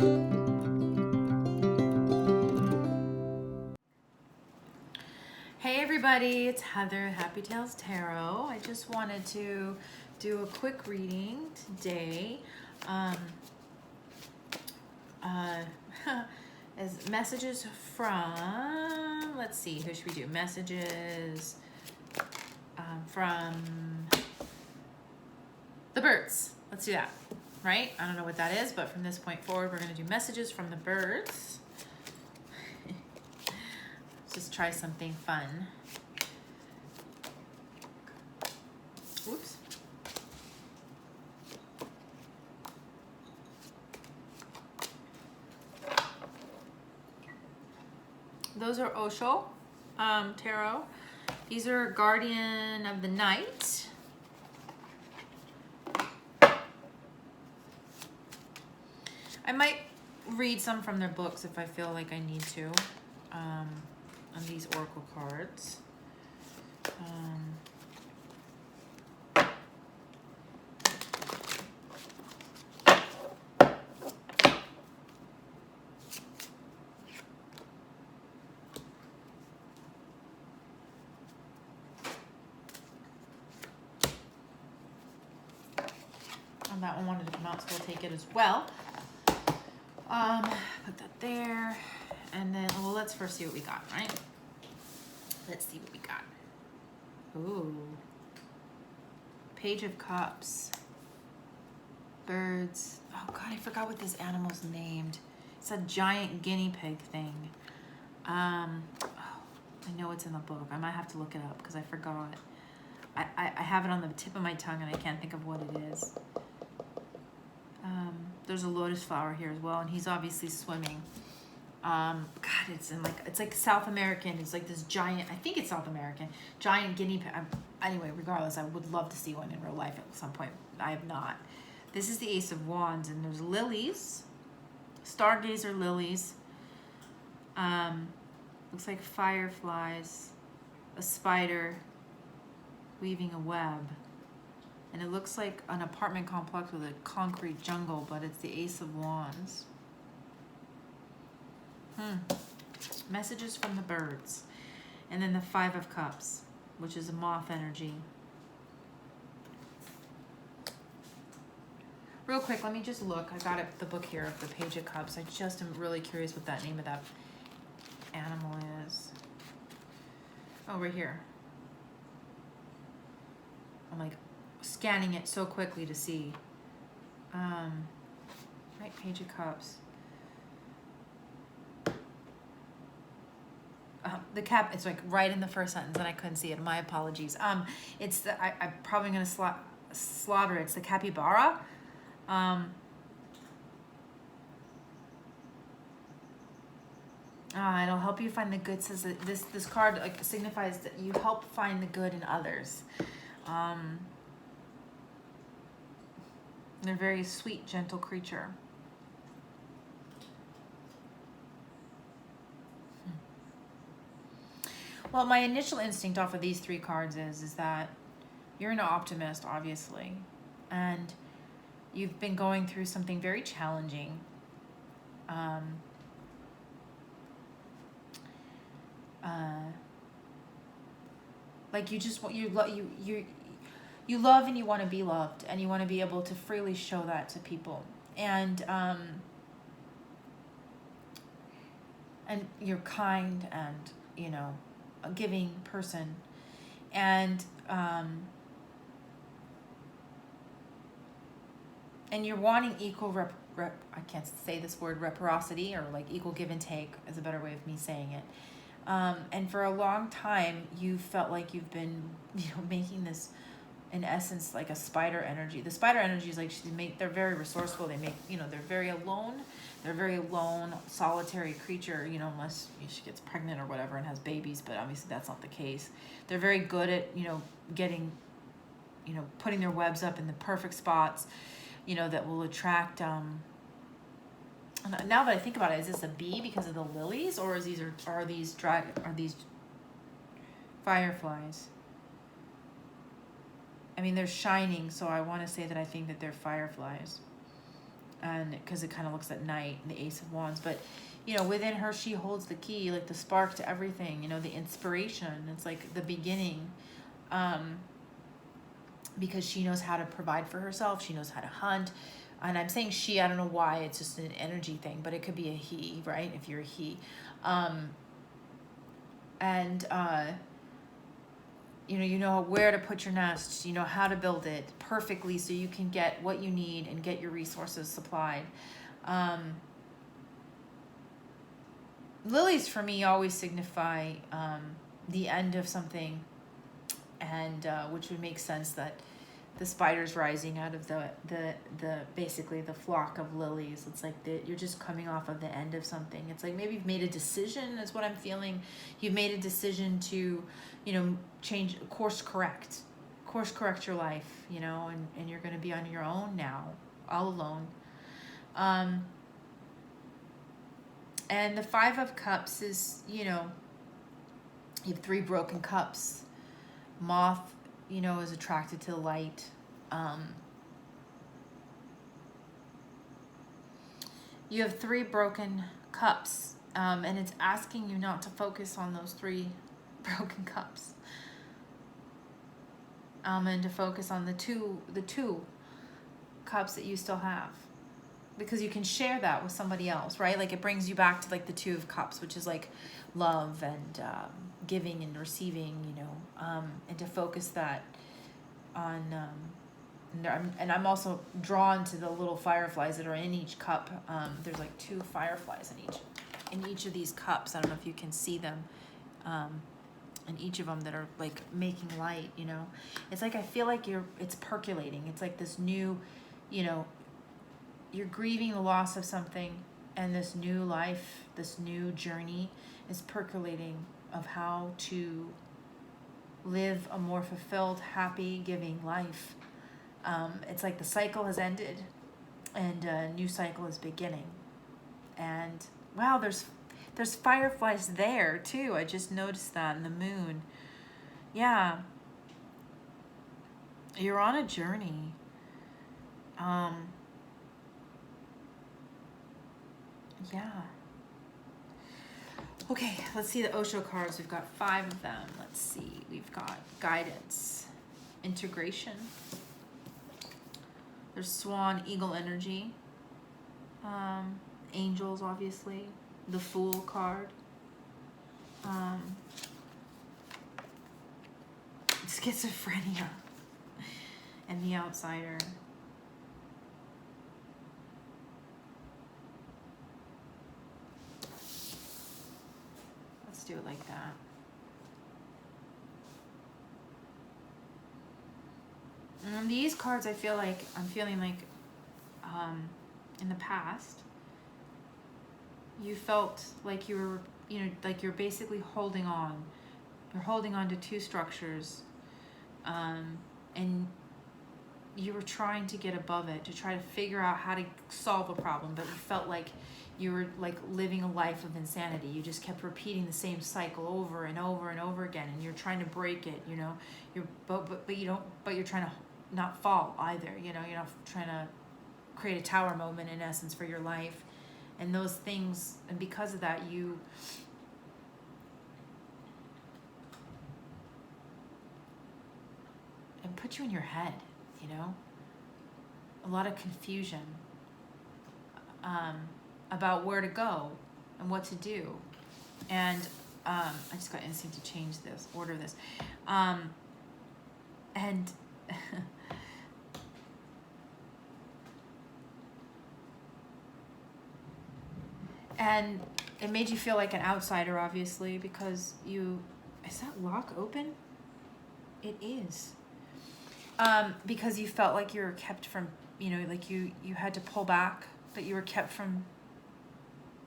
Hey everybody, it's Heather, Happy Tales Tarot. I just wanted to do a quick reading today. As messages from, let's see, who should we do? Messages from the birds. Let's do that, right? I don't know what that is, but from this point forward, we're going to do messages from the birds. Just try something fun. Whoops. Those are Osho tarot. These are Guardian of the Night. I might read some from their books if I feel like I need to. On these oracle cards. And that one wanted to come out, so we'll take it as well. Put that there. And then, well, let's first see what we got, right? Let's see what we got. Ooh. Page of Cups. Birds. Oh, God, I forgot what this animal's named. It's a giant guinea pig thing. Oh, I know it's in the book. I might have to look it up because I forgot. I have it on the tip of my tongue and I can't think of what it is. There's a lotus flower here as well, and he's obviously swimming. God, it's like South American. It's like this giant, I think it's South American, giant guinea pig. Anyway, regardless, I would love to see one in real life at some point. I have not. This is the Ace of Wands, and there's lilies, stargazer lilies. Looks like fireflies, a spider weaving a web. And it looks like an apartment complex with a concrete jungle, but it's the Ace of Wands. Messages from the birds. And then the Five of Cups, which is a moth energy. Real quick, let me just look. I got the book here of the Page of Cups. I just am really curious what that name of that animal is. Oh, right here. I'm like scanning it so quickly to see. Right, Page of Cups. The cap, it's like right in the first sentence and I couldn't see it. My apologies. It's the, I'm probably going to slaughter it. It's the capybara. It'll help you find the good. Says that this card like signifies that you help find the good in others. They're a very sweet, gentle creature. Well, my initial instinct off of these three cards is that you're an optimist, obviously, and you've been going through something very challenging. Like you just want you love and you want to be loved, and you want to be able to freely show that to people, and you're kind and a giving person, and you're wanting equal I can't say this word, reciprocity, or like equal give and take is a better way of me saying it. And for a long time, you felt like you've been, making this, in essence, like a spider energy. The spider energy is like they're very resourceful. They make, they're very alone. They're a very lone, solitary creature, unless she gets pregnant or whatever and has babies, but obviously that's not the case. They're very good at, getting, putting their webs up in the perfect spots, that will attract, now that I think about it, is this a bee because of the lilies, or are these fireflies? I mean, they're shining, so I want to say that I think that they're fireflies. and because it kind of looks at night, and the Ace of Wands. But, you know, within her, she holds the key, like the spark to everything, you know, the inspiration. It's like the beginning, because she knows how to provide for herself. She knows how to hunt. And I'm saying she, I don't know why, it's just an energy thing, but it could be a he, right? If you're a he. You know where to put your nest, you know how to build it perfectly so you can get what you need and get your resources supplied. Lilies for me always signify the end of something, and which would make sense that the spider's rising out of the basically the flock of lilies. It's like you're just coming off of the end of something. It's like maybe you've made a decision, is what I'm feeling. You've made a decision to, you know, course correct your life, you know, and you're going to be on your own now, all alone. And the Five of Cups is, you know, you have 3 broken cups. Moth, you know, is attracted to light. You have 3 broken cups, and it's asking you not to focus on those 3 broken cups, and to focus on the two cups that you still have, because you can share that with somebody else, right? Like it brings you back to like the 2 of Cups, which is like love and giving and receiving, you know, and to focus that on, and I'm also drawn to the little fireflies that are in each cup. There's like 2 fireflies in each of these cups. I don't know if you can see them, in each of them, that are like making light, you know. It's like I feel like it's percolating. It's like this new, you know, you're grieving the loss of something, and this new life, this new journey is percolating of how to live a more fulfilled, happy, giving life. It's like the cycle has ended and a new cycle is beginning. And wow, there's fireflies there too. I just noticed that in the moon. Yeah. You're on a journey. Yeah. Okay, let's see the Osho cards. We've got 5 of them. Let's see. We've got guidance, integration. There's swan, eagle energy. Angels, obviously. The Fool card. Schizophrenia. And the Outsider. Do it like that. And these cards, I'm feeling like in the past you felt like you were, you know, like you're basically holding on. You're holding on to 2 structures, and you were trying to get above it, to try to figure out how to solve a problem, but you felt like you were like living a life of insanity. You just kept repeating the same cycle over and over and over again, and you're trying to break it, you know. But you're trying to not fall either, you know. You're not trying to create a tower moment in essence for your life, and those things, and because of that, and put you in your head, you know. A lot of confusion about where to go and what to do. And I just got instinct to change this, order this. And and it made you feel like an outsider, obviously, because is that lock open? It is. Because you felt like you were kept from, you know, like you had to pull back, that you were kept from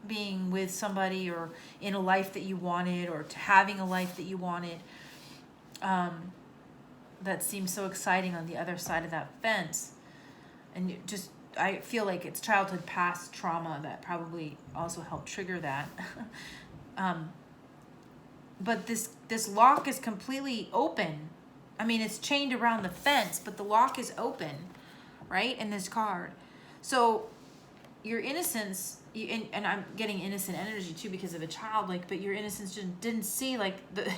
being with somebody or in a life that you wanted, or to having a life that you wanted, that seems so exciting on the other side of that fence. And I feel like it's childhood past trauma that probably also helped trigger that. But this lock is completely open. I mean, it's chained around the fence, but the lock is open, right, in this card. So your innocence, and I'm getting innocent energy too because of a child, like, but your innocence just didn't see, like, the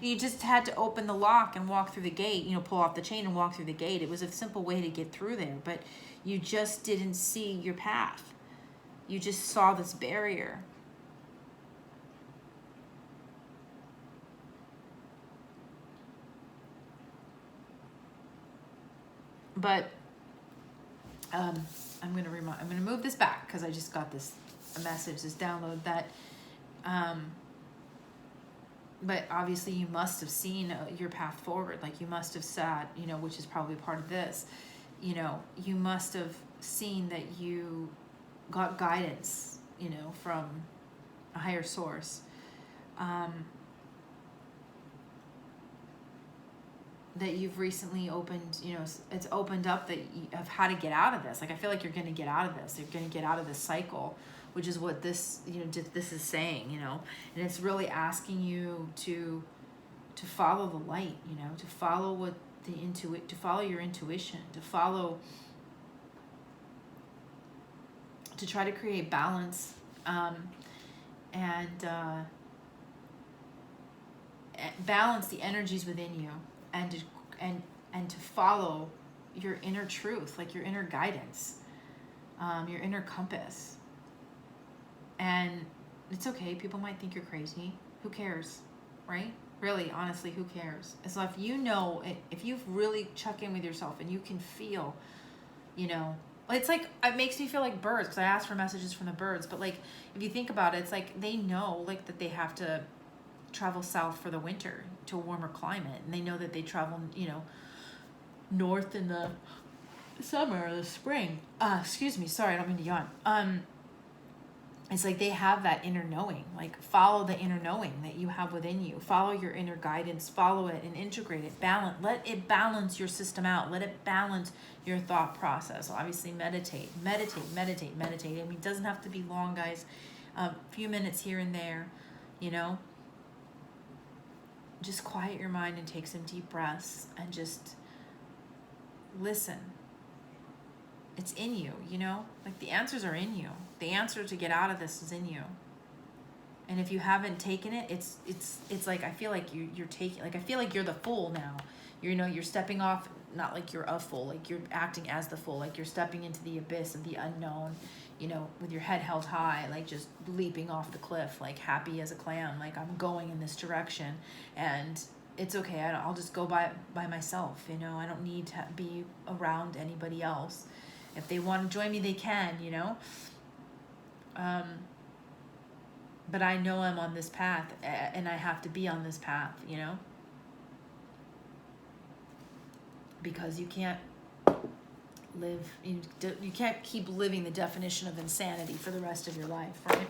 you just had to open the lock and walk through the gate, you know, pull off the chain and walk through the gate. It was a simple way to get through there, but you just didn't see your path. You just saw this barrier. But I'm gonna move this back because I just got a message, this download that, but obviously you must have seen your path forward. Like, you must have sat, you know, which is probably part of this, you know, you must have seen that you got guidance, you know, from a higher source. That you've recently opened, you know, it's opened up that you have how to get out of this. Like, I feel like you're going to get out of this. You're going to get out of this cycle, which is what this, you know, this is saying, you know, and it's really asking you to follow the light, you know, to follow what to follow your intuition, to try to create balance, and balance the energies within you, and to follow your inner truth, like your inner guidance, your inner compass. And it's okay, people might think you're crazy. Who cares, right? Really, honestly, who cares? So if you know, if you've really checked in with yourself and you can feel, you know, it's like, it makes me feel like birds, because I asked for messages from the birds, but like, if you think about it, it's like they know, like, that they have to travel south for the winter to a warmer climate, and they know that they travel, you know, north in the summer or the spring. Excuse me, sorry, I don't mean to yawn. It's like they have that inner knowing. Like, follow the inner knowing that you have within you. Follow your inner guidance. Follow it and integrate it. Let it balance your system out. Let it balance your thought process. Obviously, meditate. I mean, it doesn't have to be long, guys. A few minutes here and there, you know. Just quiet your mind and take some deep breaths and just listen. It's in you, you know? Like, the answers are in you. The answer to get out of this is in you. And if you haven't taken it, it's like, I feel like you're taking, like, I feel like you're the fool now. You know, you're stepping off, not like you're a fool, like you're acting as the fool, like you're stepping into the abyss of the unknown, you know, with your head held high, like just leaping off the cliff, like happy as a clam, like I'm going in this direction, and it's okay. I'll just go by myself, you know. I don't need to be around anybody else. If they want to join me, they can, you know. But I know I'm on this path, and I have to be on this path, you know. Because you can't live, you can't keep living the definition of insanity for the rest of your life, right?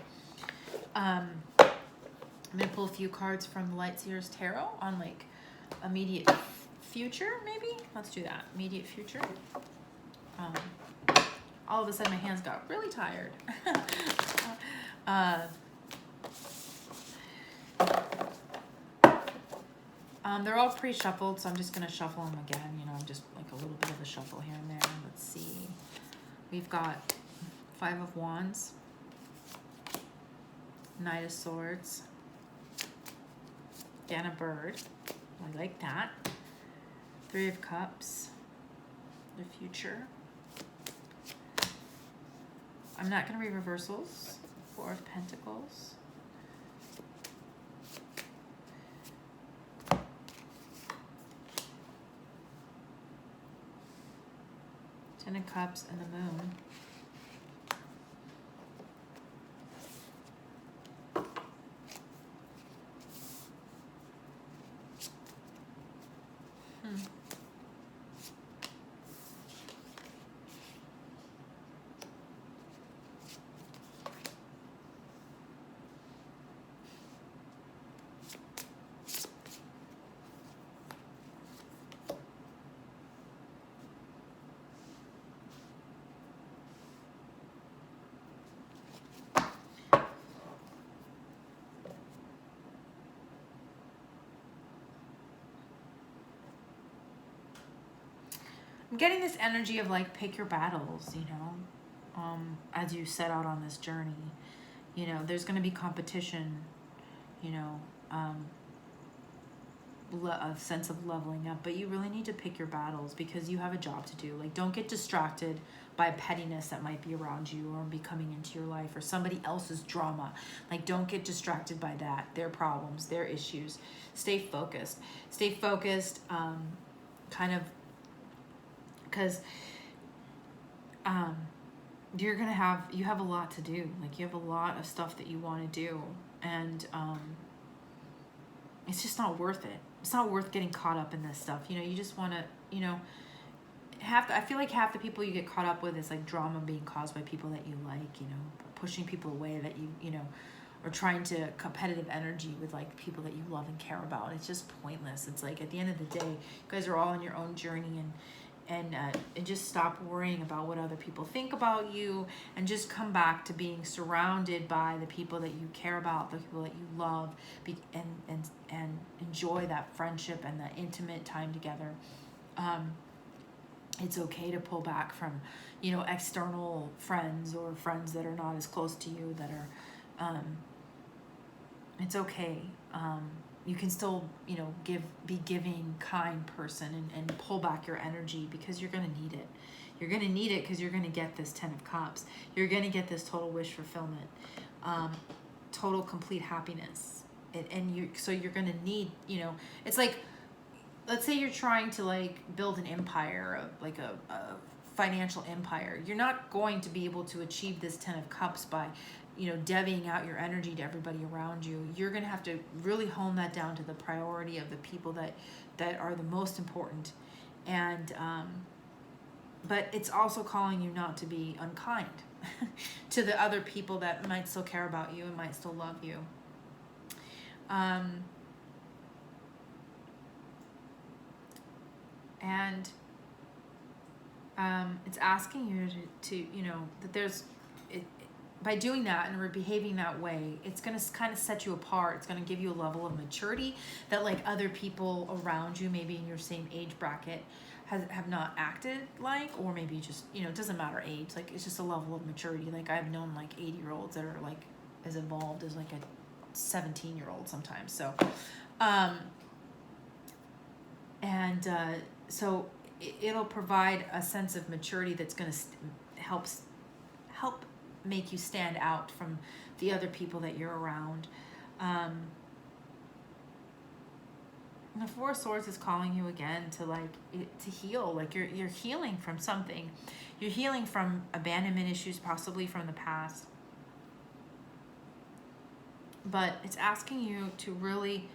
I'm going to pull a few cards from the Lightseer's Tarot on, like, immediate future, maybe? Let's do that. Immediate future. All of a sudden my hands got really tired. They're all pre-shuffled, so I'm just going to shuffle them again, you know, just like a little bit of a shuffle here and there. Let's see. We've got 5 of Wands, Knight of Swords, and a bird. I like that. 3 of Cups, the future. I'm not going to read reversals. 4 of Pentacles. Ten of Cups and the Moon. I'm getting this energy of, like, pick your battles, you know. as you set out on this journey. You know, there's going to be competition, you know, a sense of leveling up, but you really need to pick your battles because you have a job to do. Like, don't get distracted by pettiness that might be around you or be coming into your life or somebody else's drama. Like, don't get distracted by that, their problems, their issues. Stay focused. Stay focused, kind of, because you have a lot to do. Like, you have a lot of stuff that you want to do, and it's just not worth it. It's not worth getting caught up in this stuff. You know, you just want to, you know, I feel like half the people you get caught up with is like drama being caused by people that you like, you know, pushing people away that you know, or trying to competitive energy with like people that you love and care about. It's just pointless. It's like, at the end of the day, you guys are all on your own journey, and just stop worrying about what other people think about you, and just come back to being surrounded by the people that you care about, the people that you love, and enjoy that friendship and the intimate time together. It's okay to pull back from, you know, external friends or friends that are not as close to you, that are, it's okay. You can still, you know, be giving, kind person, and pull back your energy, because you're going to need it. You're going to need it because you're going to get this 10 of Cups. You're going to get this total wish fulfillment, total complete happiness. So you're going to need, you know, it's like, let's say you're trying to like build an empire, like a financial empire. You're not going to be able to achieve this 10 of Cups by, you know, divvying out your energy to everybody around you. You're going to have to really hone that down to the priority of the people that are the most important. And, but it's also calling you not to be unkind to the other people that might still care about you and might still love you. And it's asking you to you know, that there's, by doing that and behaving that way, it's going to kind of set you apart. It's going to give you a level of maturity that like other people around you, maybe in your same age bracket, have not acted like, or maybe just, you know, it doesn't matter age. Like, it's just a level of maturity. Like, I've known like 80-year-olds that are like as involved as like a 17-year-old sometimes. So, so it'll provide a sense of maturity that's going to help make you stand out from the other people that you're around. The Four of Swords is calling you again to heal. Like, you're healing from something. You're healing from abandonment issues, possibly from the past. But it's asking you to really,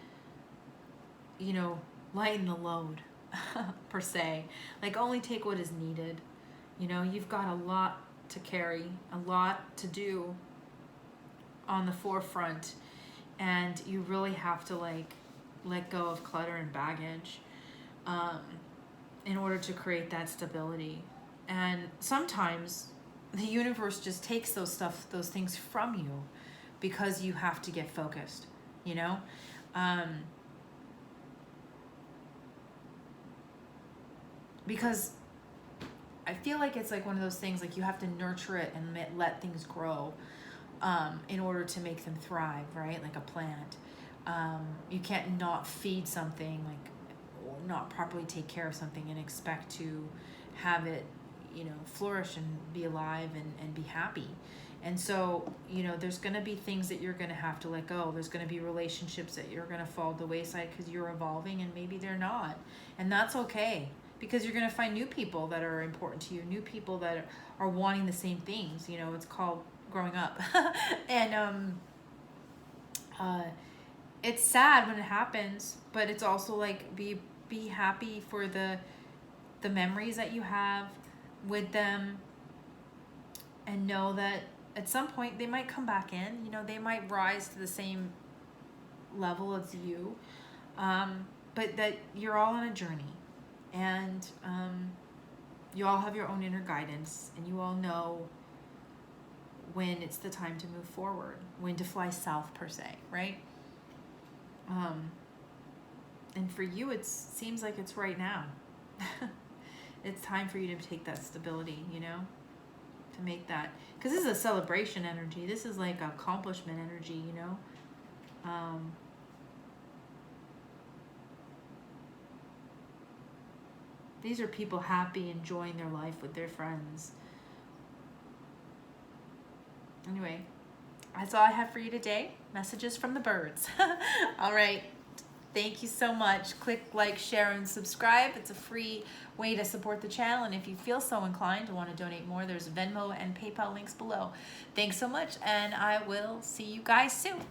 you know, lighten the load, per se. Like, only take what is needed. You know, you've got a lot to carry, a lot to do on the forefront, and you really have to like let go of clutter and baggage in order to create that stability. And sometimes the universe just takes those things from you because you have to get focused, you know. Because I feel like it's like one of those things, like you have to nurture it and let things grow in order to make them thrive, right? Like a plant. You can't not feed something, like, or not properly take care of something and expect to have it, you know, flourish and be alive and be happy. And so, you know, there's going to be things that you're going to have to let go. There's going to be relationships that you're going to fall to the wayside because you're evolving and maybe they're not. And that's okay, because you're going to find new people that are important to you, new people that are wanting the same things. You know, it's called growing up. And it's sad when it happens, but it's also like be happy for the memories that you have with them, and know that at some point they might come back in. You know, they might rise to the same level as you, but that you're all on a journey, and you all have your own inner guidance, and you all know when it's the time to move forward, when to fly south, per se, right? And for you, it seems like it's right now. It's time for you to take that stability, you know? to make that, because this is a celebration energy. This is like accomplishment energy, you know. These are people happy, enjoying their life with their friends. Anyway, that's all I have for you today. Messages from the birds. All right. Thank you so much. Click like, share, and subscribe. It's a free way to support the channel. And if you feel so inclined to want to donate more, there's Venmo and PayPal links below. Thanks so much, and I will see you guys soon.